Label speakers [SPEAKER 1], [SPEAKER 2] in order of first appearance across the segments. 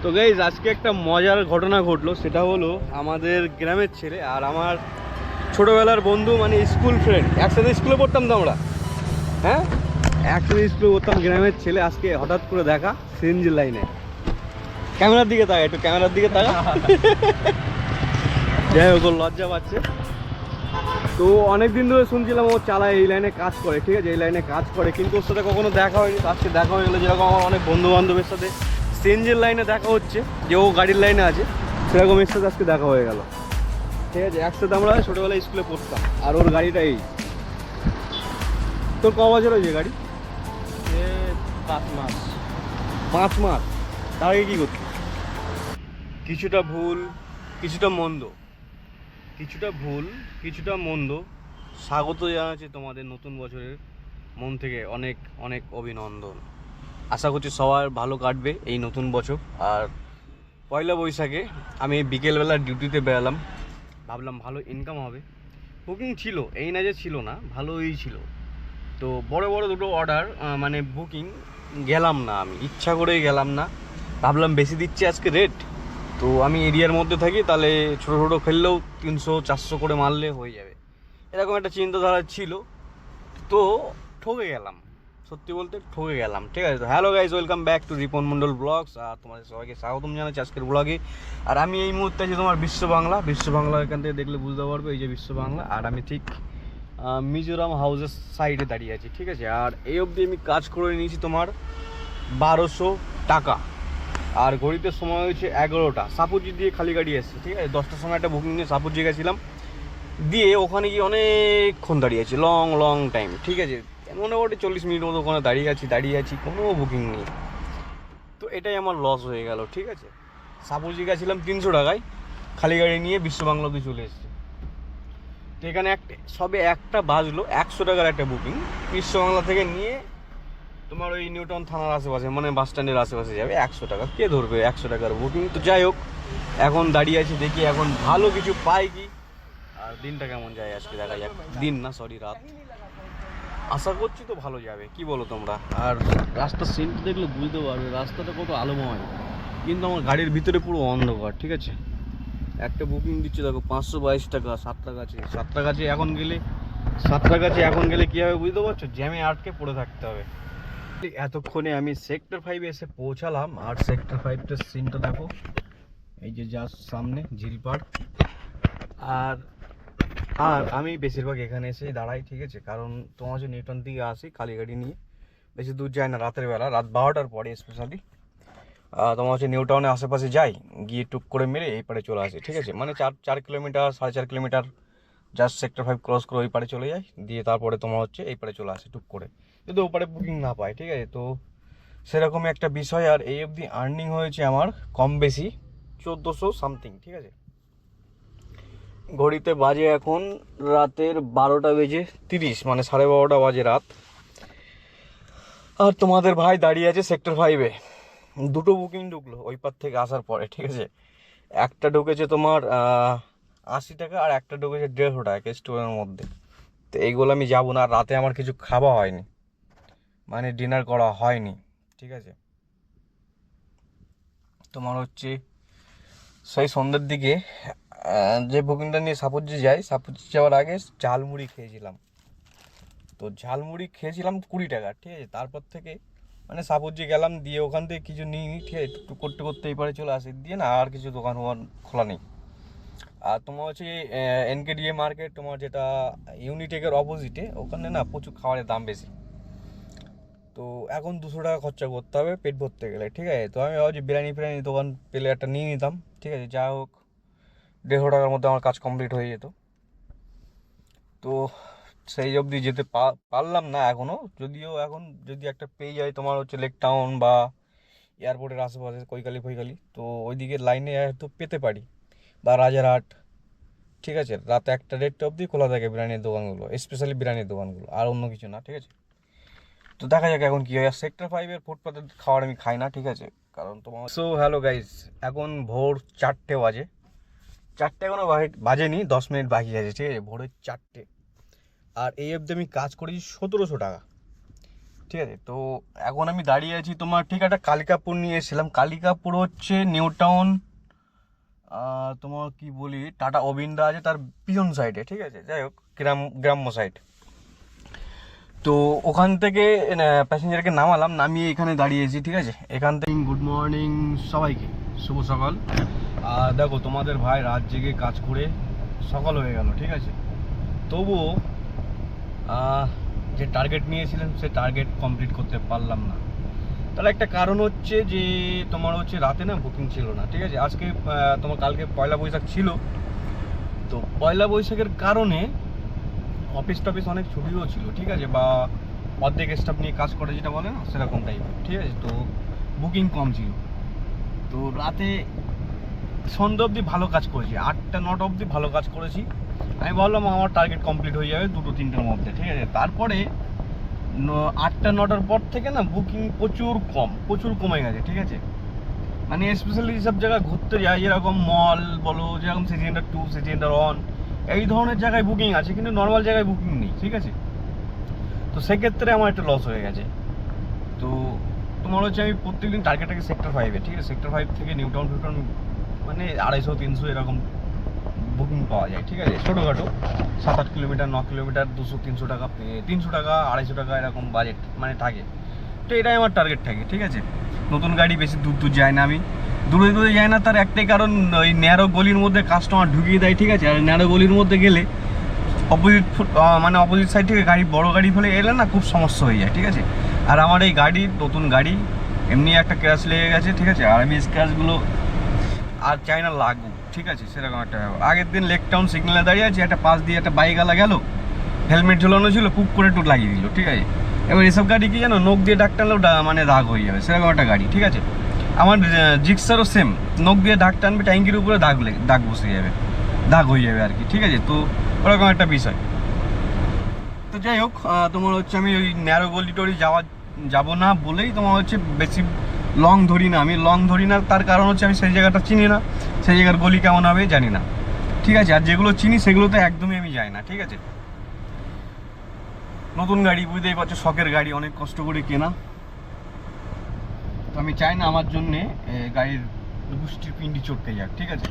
[SPEAKER 1] তো গাইজ আজকে একটা মজার ঘটনা ঘটলো, সেটা হলো আমাদের গ্রামের ছেলে আর আমার ছোটোবেলার বন্ধু, মানে স্কুল ফ্রেন্ড, একসাথে স্কুলে পড়তাম তো আমরা। হ্যাঁ, একসাথে স্কুলে পড়তাম, গ্রামের ছেলে আজকে হঠাৎ করে দেখা সিএনজি লাইনে। ক্যামেরার দিকে তাকা, একটু ক্যামেরার দিকে তাকা। যাই হোক, ওর লজ্জা পাচ্ছে। তো অনেকদিন ধরে শুনছিলাম ও চালায়, এই লাইনে কাজ করে, ঠিক আছে, এই লাইনে কাজ করে, কিন্তু ওর সাথে কখনো দেখা হয়নি। আজকে দেখা হয়ে গেলো, যেরকম আমার অনেক বন্ধু বান্ধবের সাথে সিএনজির লাইনে দেখা হচ্ছে, যে ও গাড়ির লাইনে আছে, সেরকম এর সাথে আজকে দেখা হয়ে গেল। ঠিক আছে, একসাথে আমরা ছোটোবেলায় স্কুলে পড়তাম, আর ওর গাড়িটা এই। তোর ক বছর হয়েছে গাড়ি?
[SPEAKER 2] 5 মাস।
[SPEAKER 1] 5 মাস? তার আগে কী করতি? কিছুটা ভুল, কিছুটা মন্দ, কিছুটা মন্দ। স্বাগত জানাচ্ছি তোমাদের নতুন বছরের মন থেকে অনেক অনেক অভিনন্দন। আশা করছি সবার ভালো কাটবে এই নতুন বছর। আর পয়লা বৈশাখে আমি বিকেলবেলা ডিউটিতে বেরালাম, ভাবলাম ভালো ইনকাম হবে। বুকিং ছিল, এই না যে ছিল না, ভালোই ছিল। তো বড় বড় দুটো অর্ডার, মানে বুকিং, গেলাম না, আমি ইচ্ছা করেই গেলাম না। ভাবলাম বেশি দিচ্ছে আজকে রেট, তো আমি এরিয়ার মধ্যে থাকি, তাহলে ছোটো ছোটো ফেললেও 300-400 করে মারলে হয়ে যাবে, এরকম একটা চিন্তাধারা ছিল। তো ঠকে গেলাম, সত্যি বলতে ঠকে গেলাম। ঠিক আছে, তো hello guys, welcome back to Ripon Mondal blogs. আর তোমাদের সবাইকে স্বাগতম জানাচ্ছি আজকের ব্লগে। আর আমি এই মুহূর্তে আছি তোমার বিশ্ব বাংলা, এখান থেকে দেখলে বুঝতে পারবে, এই যে বিশ্ব বাংলা। আর আমি ঠিক মিজোরাম হাউসের সাইডে দাঁড়িয়ে আছি, ঠিক আছে। আর এই অবধি আমি কাজ করে নিয়েছি তোমার 1200 টাকা। আর ঘড়িতে সময় হয়েছে 11টা। সাপুজি দিয়ে খালি গাড়ি এসেছে, ঠিক আছে। 10টার সময় একটা বুকিং নিয়ে সাপুজি গেছিলাম, দিয়ে ওখানে গিয়ে অনেকক্ষণ দাঁড়িয়ে আছি, লং টাইম, ঠিক আছে। মোটামুটি 40 মিনিট মতো ওখানে দাঁড়িয়ে আছি, কোনো বুকিং নেই। তো এটাই আমার লস হয়ে গেল, ঠিক আছে। সাপুজি গেছিলাম 300 টাকায়, খালি গাড়ি নিয়ে বিশ্ব বাংলাতে চলে এসেছি। তো এখানে সবে একটা বাজলো, 100 টাকার একটা বুকিং বিশ্ব বাংলা থেকে নিয়ে তোমার ওই নিউটাউন থানার আশেপাশে, মানে বাস স্ট্যান্ডের আশেপাশে যাবে। 100 টাকা কে ধরবে, 100 টাকার বুকিং। তো যাই হোক, এখন দাঁড়িয়ে আছি, দেখি এখন ভালো কিছু পাই কি, আর দিনটা কেমন যায় আজকে দেখা যাক। দিন না, সরি, রাত। আশা করছি তো ভালো যাবে, কি বলো তোমরা? আর রাস্তার সিনটা দেখলে বুঝতে পারবে রাস্তাটা কত আলোময়, কিন্তু আমার গাড়ির ভিতরে পুরো অন্ধকার, ঠিক আছে। একটা বুকিং দিচ্ছে দেখো 522 টাকা, 7টা গাছে এখন গেলে কী হবে বুঝতে পারছো? জ্যামে আটকে পড়ে থাকতে হবে। এতক্ষণে আমি সেক্টর 5-এ এসে পৌঁছালাম, আর সেক্টর 5টার সিনটা দেখো, এই যে জাস্ট সামনে ঝিলপাড়। আর আর আমি বেশিরভাগ এখানে এসেই দাঁড়াই, ঠিক আছে, কারণ তোমার হচ্ছে নিউটন থেকে আসি খালি গাড়ি নিয়ে, বেশি দূর যায় না রাতের বেলা, রাত 12টার পরে স্পেশালি। তোমার হচ্ছে নিউ টাউনের আশেপাশে যাই, গিয়ে টুক করে মেরে এই পারে চলে আসি, ঠিক আছে। মানে 4 kilometre, 4.5 kilometre just sector 5 cross করে ওই পারে চলে যাই, দিয়ে তারপরে তোমার হচ্ছে এই পারে চলে আসে টুক করে, যদি ওপারে বুকিং না পাই, ঠিক আছে। তো সেরকমই একটা বিষয়। আর এই অবধি আর্নিং হয়েছে আমার কম বেশি 1400 সামথিং, ঠিক আছে। ঘড়িতে বাজে এখন রাতের 12:30, মানে 12:30 বাজে রাত। আর তোমাদের ভাই দাঁড়িয়ে আছে সেক্টর 5-এ। দুটো বুকিং ঢুকলো ওই পার থেকে আসার পরে, ঠিক আছে। একটা ঢুকেছে তোমার 80 টাকা, আর একটা ঢুকেছে 150 টাকা স্টোরের মধ্যে। তো এইগুলো আমি যাবো না, আর রাতে আমার কিছু খাওয়া হয়নি, মানে ডিনার করা হয়নি, ঠিক আছে। তোমার হচ্ছে সেই সন্ধ্যের দিকে যে বুকিংটা নিয়ে সাপুজি যাওয়ার আগে ঝালমুড়ি খেয়েছিলাম। তো ঝালমুড়ি খেয়েছিলাম 20 টাকা, ঠিক আছে। তারপর থেকে মানে সাপুজি গেলাম, দিয়ে ওখান থেকে কিছু নিইনি, ঠিক আছে। একটু করতে করতে এই পারে চলে আসি, দিয়ে না আর কিছু দোকান খোলা নেই। আর তোমার হচ্ছে এনকেডিএ মার্কেট, তোমার যেটা ইউনিটেকের অপোজিটে, ওখানে না প্রচুর খাবারের দাম বেশি। তো এখন 200 টাকা খরচা করতে হবে পেট ভরতে গেলে, ঠিক আছে। তো আমি ভাবছি বিরিয়ানি দোকান পেলে একটা নিয়ে নিতাম, ঠিক আছে। যা হোক, 150 টাকার মধ্যে আমার কাজ কমপ্লিট হয়ে যেত। তো সেই অবধি যেতে পারলাম না এখনও, যদিও এখন যদি একটা পেয়ে যায় তোমার হচ্ছে লেক টাউন বা এয়ারপোর্টের আশেপাশে কৈকালি তো ওইদিকে লাইনে হয়তো পেতে পারি, বা রাজারহাট, ঠিক আছে। রাত 1টা-1.5টা অবধি খোলা থাকে বিরিয়ানির দোকানগুলো, স্পেশালি বিরিয়ানির দোকানগুলো, আর অন্য কিছু না, ঠিক আছে। তো দেখা যাক এখন কী হয়। সেক্টর 5-এর ফুটপাতের খাবার আমি খাই না, ঠিক আছে, কারণ তোমার হ্যালো গাইস, এখন ভোর 4টে বাজে। 4টে এখনও বাজেনি, 10 মিনিট বাকি আছে, ঠিক আছে, ভোরের 4টে। আর এই অবধি আমি কাজ করেছি 1700 টাকা, ঠিক আছে। তো এখন আমি দাঁড়িয়ে আছি তোমার ঠিক একটা কালিকাপুর নিয়ে এসেছিলাম। কালিকাপুর হচ্ছে নিউ টাউন, তোমার কি বলি, টাটা অবিন্দা আছে তার পিছন সাইডে, ঠিক আছে, যাই হোক গ্রাম্য সাইড। তো ওখান থেকে প্যাসেঞ্জারকে নামালাম, নামিয়ে এখানে দাঁড়িয়েছি, ঠিক আছে। এখান থেকে গুড মর্নিং সবাইকে, শুভ সকাল। আর দেখো তোমাদের ভাই রাত জেগে কাজ করে সকাল হয়ে গেল, ঠিক আছে। তবুও যে টার্গেট নিয়েছিলাম সে টার্গেট কমপ্লিট করতে পারলাম না। তার একটা কারণ হচ্ছে যে তোমার হচ্ছে রাতে না বুকিং ছিল না, ঠিক আছে। আজকে তোমার কালকে পয়লা বৈশাখ ছিল, তো পয়লা বৈশাখের কারণে অফিস টফিস অনেক ছুটিও ছিল, ঠিক আছে, বা অর্ধেক স্টাফ নিয়ে কাজ করে যেটা বলে না সেরকম টাইপের, ঠিক আছে। তো বুকিং কম ছিল, তো রাতে সন্ধ্যা অবধি ভালো কাজ করেছি, 8টা-9টা অবধি ভালো কাজ করেছি। আমি ভাবলাম আমার টার্গেট কমপ্লিট হয়ে যাবে 2-3টার মধ্যে, ঠিক আছে। তারপরে 8টা-9টার পর থেকে না বুকিং প্রচুর কমে গেছে, ঠিক আছে। মানে স্পেশালি যেসব জায়গায় ঘুরতে যায়, যেরকম মল বলো, যেরকম সিটি সেন্টার 2, সিটি সেন্টার 1, এই ধরনের জায়গায় বুকিং আছে, কিন্তু নর্মাল জায়গায় বুকিং নেই, ঠিক আছে। তো সেক্ষেত্রে আমার একটা লস হয়ে গেছে। তো তোমার হচ্ছে আমি প্রত্যেকদিন টার্গেট থাকে সেক্টর 5-এ, ঠিক আছে। সেক্টর 5 থেকে নিউ টাউন মানে 250-300 এরকম বুকিং পাওয়া যায়, ঠিক আছে। ছোটোখাটো 7-8 কিলোমিটার, 9 কিলোমিটার, 200-300 টাকা, 300 টাকা, 250 টাকা এরকম বাজেট মানে থাকে। তো এটাই আমার টার্গেট থাকে, ঠিক আছে। নতুন গাড়ি বেশি দূর যায় না, আমি দূরে যাই না, তার একটাই কারণ ওই ন্যারো গলির মধ্যে কাস্টমার ঢুকিয়ে দেয়, ঠিক আছে। আর ন্যারো গলির মধ্যে গেলে অপোজিট সাইড থেকে বড় গাড়ি ফেলে এলে না খুব সমস্যা হয়ে যায়, ঠিক আছে। আর আমার এই নতুন গাড়ি এমনি একটা ক্র্যাশ লেগে গেছে, ঠিক আছে। আর আমি স্ক্র্যাচগুলো আর চাই না লাগুক, ঠিক আছে, সেরকম একটা ব্যাপার। আগের দিন লেক টাউন সিগন্যালে দাঁড়িয়ে আছে, একটা পাশ দিয়ে একটা বাইক আলা গেল, হেলমেট ঝোলানো ছিল, কুক করে একটু লাগিয়ে দিল, ঠিক আছে। এবার এসব গাড়ি কি জানো, নখ দিয়ে ডাক টানলেও মানে দাগ হয়ে যাবে, সেরকম একটা গাড়ি, ঠিক আছে। আমার জিক্সারও সেম, নখ দিয়ে ডাক টানবে, ট্যাঙ্কির উপরে দাগ বসে যাবে, দাগ হয়ে যাবে আর কি, ঠিক আছে। তো ওরকম একটা বিষয়। তো যাই হোক, তোমার হচ্ছে আমি ওই ন্যারো গলি টলি যাবো না বলেই তোমার হচ্ছে বেশি লং ধরি না। আমি লং ধরি না, তার কারণ হচ্ছে আমি সেই জায়গাটা চিনি না, সেই জায়গার গলি কেমন হবে জানি না, ঠিক আছে। আর যেগুলো চিনি সেগুলোতে একদমই আমি যাই না, ঠিক আছে। নতুন গাড়ি বুঝতেই পারছো, শখের গাড়ি, অনেক কষ্ট করে কেনা। তো আমি চাই না আমার জন্যে গাড়ির গুষ্টির পিন্ডি চটকে যাক, ঠিক আছে।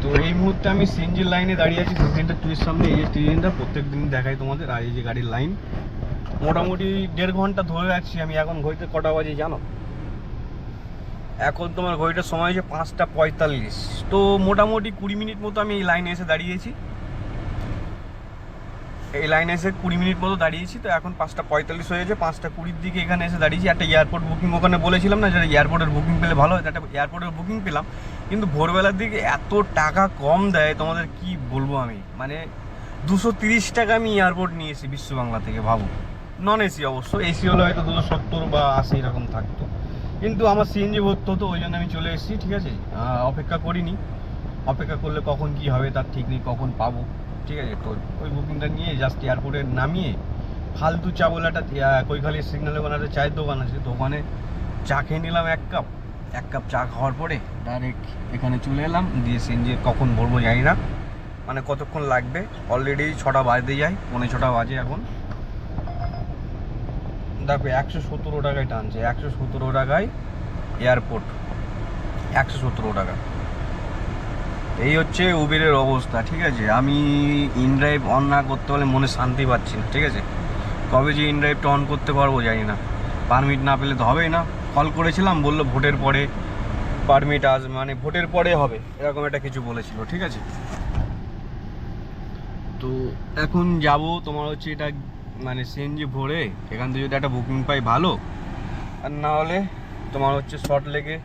[SPEAKER 1] তো এই মুহূর্তে আমি সিএনজির লাইনে দাঁড়িয়ে আছি, সিটি সেন্টার 2 এর সামনে। এই যে স্টেশনটা প্রত্যেক দিন দেখাই তোমাদের, আর এই যে গাড়ির লাইন মোটামুটি 1.5 ঘন্টা ধরে রাখছি আমি। এখন ঘড়িতে কটা বাজে জানো? এখন তোমার ঘড়িটার সময় হচ্ছে 5টা 45। তো মোটামুটি 20 মিনিট মতো আমি এই লাইনে এসে দাঁড়িয়েছি, এই লাইনে এসে 20 মিনিট মতো দাঁড়িয়েছি। তো এখন 5টা 45 হয়েছে, 5টা 20-র দিকে এখানে এসে দাঁড়িয়েছি। একটা এয়ারপোর্ট বুকিং ওখানে বলেছিলাম না, যেটা এয়ারপোর্টের বুকিং পেলে ভালো হয়, একটা এয়ারপোর্টের বুকিং পেলাম। কিন্তু ভোরবেলার দিকে এত টাকা কম দেয়, তোমাদের কি বলবো আমি, মানে 230 টাকা আমি এয়ারপোর্ট নিয়েছি বিশ্ব বাংলা থেকে, ভাবো। নন এসি অবশ্য, এসি হলে হয়তো 270 বা 80 এরকম থাকতো, কিন্তু আমার সিএনজি ভরতে হতো, ওই জন্য আমি চলে এসেছি, ঠিক আছে। অপেক্ষা করিনি, অপেক্ষা করলে কখন কি হবে তার ঠিক নেই, কখন পাবো, ঠিক আছে। তো ওই বুকিংটা নিয়ে জাস্ট এয়ারপোর্টে নামিয়ে ফালতু চা বলে একটা কৈখালি সিগন্যালে ওখানে একটা চায়ের দোকান আছে, তো ওখানে চা খেয়ে নিলাম এক কাপ চা খাওয়ার পরে ডাইরেক্ট এখানে চলে এলাম। দিয়ে সিএনজি কখন ভরবো জানি না, মানে কতক্ষণ লাগবে। অলরেডি 6টা বাজতে যায়, 6:45 বাজে এখন। দেখো 117 টাকায় টানছে, 117 টাকায় এয়ারপোর্ট, 117 টাকা। এই হচ্ছে উবেরের অবস্থা, ঠিক আছে। আমি ইনড্রাইভ অন না করতে পারলে মনে শান্তি পাচ্ছি না, ঠিক আছে। কবে যে ইনড্রাইভটা অন করতে পারবো জানি না, পারমিট না পেলে তো হবেই না। কল করেছিলাম, বললো ভোটের পরে পারমিট আসবে, মানে ভোটের পরে হবে, এরকম একটা কিছু বলেছিল, ঠিক আছে। তো এখন যাব তোমার হচ্ছে এটা মানে সিএনজি ভরে এখান থেকে যদি একটা বুকিং পাই ভালো, আর না হলে তোমার হচ্ছে শর্ট লেগে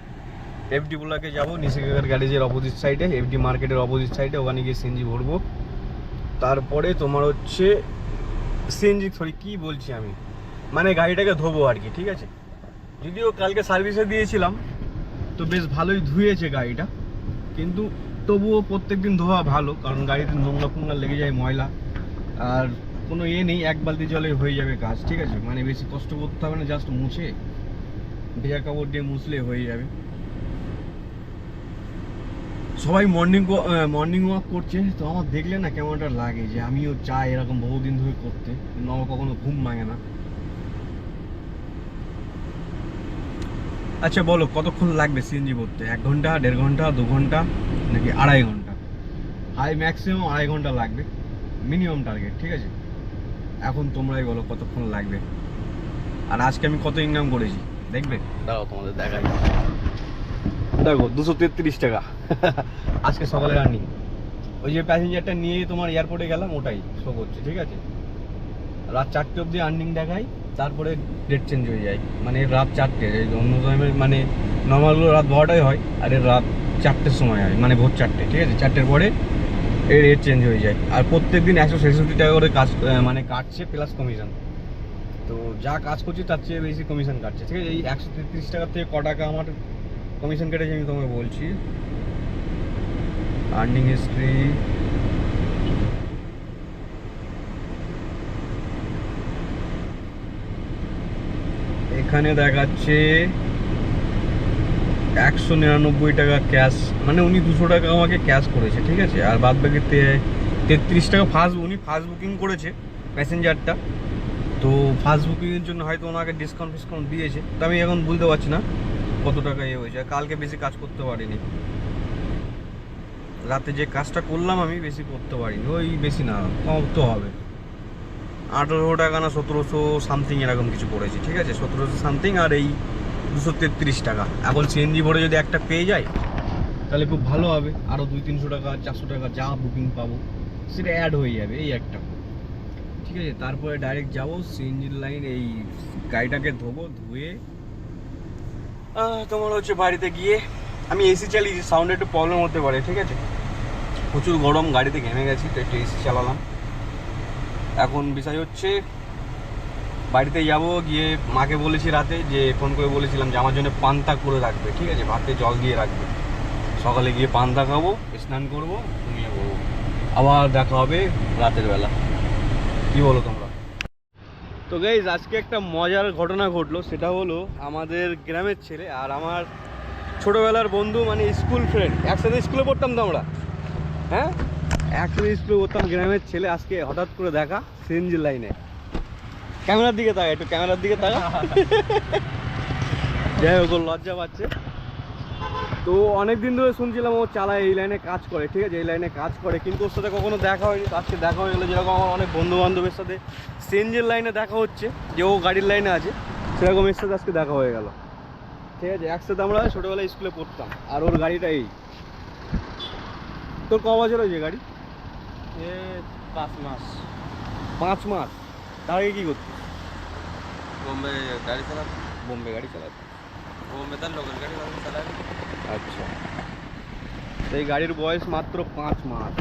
[SPEAKER 1] এফডি ব্লকে যাবো, নিশিকার গ্যারেজের অপোজিট সাইডে, এফডি মার্কেটের অপোজিট সাইডে, ওখানে গিয়ে সিএনজি ভরবো। তারপরে তোমার হচ্ছে কি বলছি আমি, মানে গাড়িটাকে ধোবো আর কি, ঠিক আছে। যদিও কালকে সার্ভিসে দিয়েছিলাম, তো বেশ ভালোই ধুয়েছে গাড়িটা, কিন্তু তবুও প্রত্যেকদিন ধোয়া ভালো, কারণ গাড়িতে নোংরা ফোংরা লেগে যায়, ময়লা। আর কোনো নেই, 1 বালতি জলে হয়ে যাবে কাজ, ঠিক আছে। মানে বেশি কষ্ট করতে হবে না, জাস্ট মুছে ভেজা কাপড় দিয়ে মুছলে হয়ে যাবে। সবাই মর্নিং ওয়াক করছে, তো আমার দেখলে না কেমন একটা লাগে যে আমিও চাই এরকম বহুদিন ধরে করতে, কিন্তু আমার কখনো ঘুম ভাঙে না। আচ্ছা বলো কতক্ষণ লাগবে সিএনজি ভরতে? 1 ঘন্টা, 1.5 ঘন্টা, 2 ঘন্টা, নাকি 2.5 ঘন্টা? হাই ম্যাক্সিমাম 2.5 ঘন্টা লাগবে, মিনিমাম টার্গেট, ঠিক আছে? এখন তোমরাই বলো কতক্ষণ লাগবে। আর আজকে আমি কত ইনকাম করেছি দেখবে? দাঁড়াও তোমাদের দেখাই। দেখো 233 টাকা আজকে সকালে রানিং। ওই যে প্যাসেঞ্জারটা নিয়ে তোমার এয়ারপোর্টে গেলাম ওটাই শো করছে, ঠিক আছে? রাত 4টে অবধি আর্নিং দেখাই, তারপরে ডেট চেঞ্জ হয়ে যায়। মানে রাত 4টে, অন্য টাইমে মানে নর্মালগুলো রাত 12টায় হয়, আর এর রাত 4টের সময় হয়, মানে ভোর 4টে, ঠিক আছে? 4টের পরে এর রেট চেঞ্জ হয়ে যায়। আর প্রত্যেক দিন 166 টাকা করে কাজ মানে কাটছে, প্লাস কমিশন। তো যা কাজ করছি তার চেয়ে বেশি কমিশন কাটছে, ঠিক আছে? এই 133 টাকার থেকে ক টাকা আমার কমিশন কেটেছে আমি তোমাকে বলছি। আর্নিং হিস্ট্রি, এখানে দেখাচ্ছে 199 টাকা ক্যাশ, মানে উনি 200 টাকা আমাকে ক্যাশ করেছে, ঠিক আছে? আর বাদ বাকি 33 টাকা উনি ফার্স্ট বুকিং করেছে প্যাসেঞ্জারটা। তো ফার্স্ট বুকিংয়ের জন্য হয়তো ওনাকে ডিসকাউন্ট দিয়েছে। তো আমি এখন বুঝতে পারছি না কত টাকা হয়েছে। কালকে বেশি কাজ করতে পারিনি, রাতে যে কাজটা করলাম আমি বেশি করতে পারিনি, ওই বেশি না কম তো হবে 1800 টাকা না 1700 সামথিং এরকম কিছু পড়েছে, ঠিক আছে? 1700 সামথিং, আর এই 233 টাকা। এখন সিএনজি ভরে যদি একটা পেয়ে যায় তাহলে খুব ভালো হবে। আরও 200-300 টাকা 400 টাকা যা বুকিং পাবো সেটা অ্যাড হয়ে যাবে, এই একটা, ঠিক আছে? তারপরে ডাইরেক্ট যাবো সিএনজির লাইন, এই গাড়িটাকে ধুয়ে তোমার হচ্ছে বাড়িতে গিয়ে আমি এসি চালিয়েছি, সাউন্ডে একটু প্রবলেম হতে পারে, ঠিক আছে? প্রচুর গরম, গাড়িতে ঘেমে গেছি, তো একটু এসি চালালাম। এখন বিষয় হচ্ছে বাড়িতে যাব, গিয়ে মাকে বলেছি রাতে, যে ফোন করে বলেছিলাম যে আমার জন্য পান্তা করে রাখবে, ঠিক আছে? ভাতে জল দিয়ে রাখবে, সকালে গিয়ে পান্তা খাবো, স্নান করবো, ঘুমিয়ে পড়বো, আবার দেখা হবে রাতের বেলা। কি বলো তোমরা? তো গাইজ আজকে একটা মজার ঘটনা ঘটলো, সেটা হলো আমাদের গ্রামের ছেলে আর আমার ছোটোবেলার বন্ধু, মানে স্কুল ফ্রেন্ড, একসাথে স্কুলে পড়তাম তো আমরা, হ্যাঁ একসাথে স্কুলে পড়তাম, গ্রামের ছেলে আজকে হঠাৎ করে দেখা সিএনজি লাইনে। ক্যামেরার দিকে তাকা, একটু ক্যামেরার দিকে তাকা যাই হোক, ওর লজ্জা পাচ্ছে। তো অনেকদিন ধরে শুনছিলাম ও চালায়, এই লাইনে কাজ করে, ঠিক আছে? এই লাইনে কাজ করে, কিন্তু ওর সাথে কখনো দেখা হয়নি। আজকে দেখা হয়ে গেলো, যেরকম আমার অনেক বন্ধু বান্ধবের সাথে সিএনজির লাইনে দেখা হচ্ছে, যে ও গাড়ির লাইনে আছে, সেরকম এর সাথে আজকে দেখা হয়ে গেল, ঠিক আছে? একসাথে আমরা ছোটোবেলায় স্কুলে পড়তাম। আর ওর গাড়িটা এই। তোর ক বছর হয়েছে গাড়ি?
[SPEAKER 2] এ 5 মাস।
[SPEAKER 1] 5 মাস? তার আগে কী করতিস?
[SPEAKER 2] বোম্বে গাড়ি চালাতো।
[SPEAKER 1] বোম্বে গাড়ি চালাতো?
[SPEAKER 2] বোম্বে তার লোকাল গাড়ি চালায়।
[SPEAKER 1] আচ্ছা, তো এই গাড়ির বয়স মাত্র 5 মাস।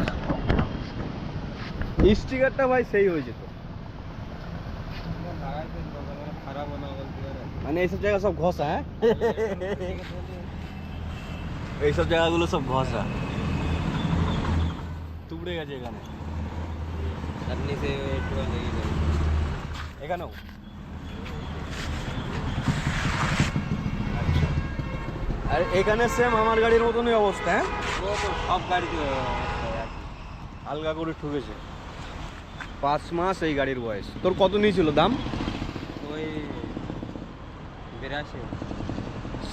[SPEAKER 1] স্টিকারটা ভাই সেই হয়েছে তো,
[SPEAKER 2] খারাপ না বলতে পারে।
[SPEAKER 1] মানে এইসব জায়গা সব ঘষা, হ্যাঁ এইসব জায়গাগুলো সব ঘষা, তুবড়ে গেছে এখানে,
[SPEAKER 2] আর নিচে একটু লেগে যাবে।
[SPEAKER 1] এখানেও। আচ্ছা, আর এখানে সেম আমার গাড়ির মতনই অবস্থা, হ্যাঁ?
[SPEAKER 2] ও তো সব গাড়িতে
[SPEAKER 1] আলগা করে ঠুকেছে। 5 মাস এই গাড়ির বয়স। তোর কত নিয়েছিল দাম?
[SPEAKER 2] ওই 82।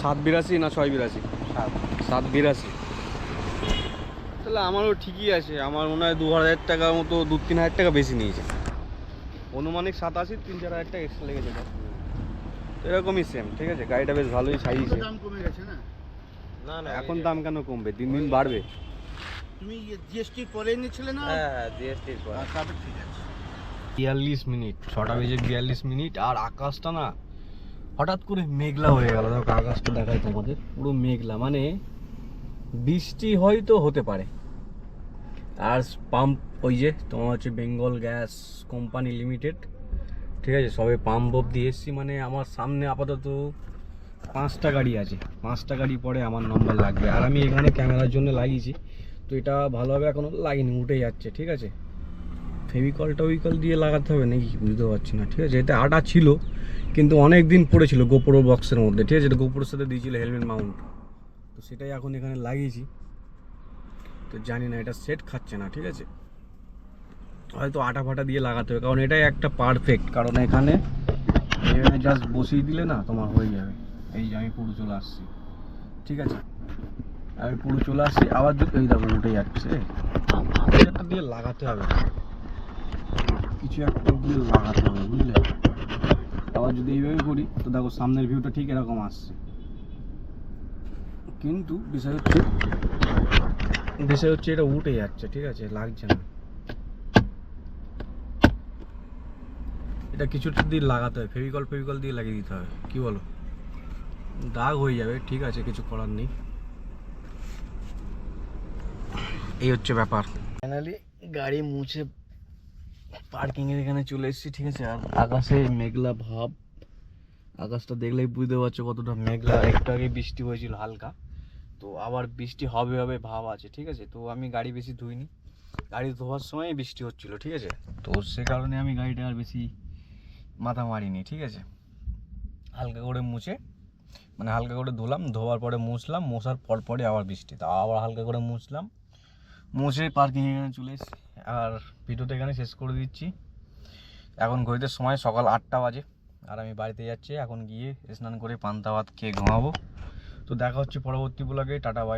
[SPEAKER 1] 782 না 682? 782। তাহলে আমারও ঠিকই আছে, আমার মনে হয় 2000 টাকার মতো, 2-3 হাজার টাকা বেশি নিয়েছে, অনুমানিক 87, 3-4 হাজার টাকা এক্সট্রা লেগেছে। এরকমই সেম, ঠিক আছে? গাড়িটা বেশ ভালোই সাইজে।
[SPEAKER 3] দাম কমে গেছে না?
[SPEAKER 2] না না,
[SPEAKER 1] এখন দাম কেন কমবে? দিন দিন বাড়বে।
[SPEAKER 3] তুমি জিএসটি পরে নিয়েছিলে না?
[SPEAKER 2] হ্যাঁ জিএসটির পর।
[SPEAKER 3] তবে ঠিক আছে।
[SPEAKER 1] 42 মিনিট, 6টা বেজে 42 মিনিট। আর আকাশটা না হঠাৎ করে মেঘলা হয়ে গেল। দেখো আকাশটা দেখাই তোমাদের, পুরো মেঘলা, মানে বৃষ্টি হয়তো হতে পারে। আর পাম্প, ওই যে তোমার হচ্ছে বেঙ্গল গ্যাস কোম্পানি লিমিটেড, ঠিক আছে? সবে পাম্প অব্দি এসছি, মানে আমার সামনে আপাতত 5টা গাড়ি আছে, 5টা গাড়ি পরে আমার নম্বর লাগবে। আর আমি এখানে ক্যামেরার জন্য লাগিয়েছি, তো এটা ভালোভাবে এখনো লাগিনি, উঠে যাচ্ছে, ঠিক আছে? ফেভিকল দিয়ে লাগাতে হবে নাকি বুঝতে পারছি না, ঠিক আছে? এটা আটা ছিল, কিন্তু অনেক দিন পড়েছিল গোপ্রো বক্সের মধ্যে, ঠিক আছে? এটা গোপ্রোর সাথে দিয়েছিল হেলমেট মাউন্ট, তো সেটাই এখন এখানে লাগিয়েছি। তো জানি না, এটা সেট খাচ্ছে না, ঠিক আছে? হয়তো আটা ফাটা দিয়ে লাগাতে হবে, কারণ এটাই একটা পারফেক্ট, কারণ এখানে জাস্ট বসিয়ে দিলে না তোমার হয়ে যাবে। এই যে আমি পুরো চলে আসছি, ঠিক আছে, আমি পুরো চলে আসছি। আবার এই দেখো উঠে যাচ্ছে, কিছু একটা দিয়ে লাগাতে হবে, কিছু একটা দিয়ে লাগাতে হবে, বুঝলে। আবার যদি এইভাবে করি তো দেখো সামনের ভিউটা ঠিক এরকম আসছে, কিন্তু বিষয় হচ্ছে এটা উঠে যাচ্ছে, ঠিক আছে, লাগছে না। এটা কিছুটা দিয়ে লাগাতে হবে, ফেভিকল দিয়ে লাগিয়ে দিতে হবে, কি বলো? দাগ হয়ে যাবে, ঠিক আছে, কিছু করার নেই। এই হচ্ছে ব্যাপার। ফাইনালি গাড়ি মুছে পার্কিংয়ের এখানে চলে এসেছি, ঠিক আছে। আর আকাশে মেঘলা ভাব, আকাশটা দেখলেই বুঝতে পারছো কতটা মেঘলা। একটু আগে বৃষ্টি হয়েছিল হালকা, তো আবার বৃষ্টি হবে ভাব আছে, ঠিক আছে। তো আমি গাড়ি বেশি ধুইনি, গাড়ি ধোয়ার সময় বৃষ্টি হচ্ছিল, ঠিক আছে। তো সে কারণে আমি গাড়িটা আর বেশি মাথা মারিনি, ঠিক আছে। হালকা করে মুছে, মানে হালকা করে ধুলাম, ধোয়ার পরে মুছলাম, মোছার পরপরই আবার বৃষ্টি, তা আবার হালকা করে মুছলাম, মুছে পার্কিং এখানে চলে এসেছি। আর ভিডিওটা এখানে শেষ করে দিচ্ছি। এখন ঘড়িতে সময় সকাল 8টা বাজে, আর আমি বাড়িতে যাচ্ছি এখন, গিয়ে স্নান করে পান্তা ভাত খেয়ে ঘুমাবো। তো দেখা হচ্ছে পরবর্তী ব্লগে, টাটা বাই।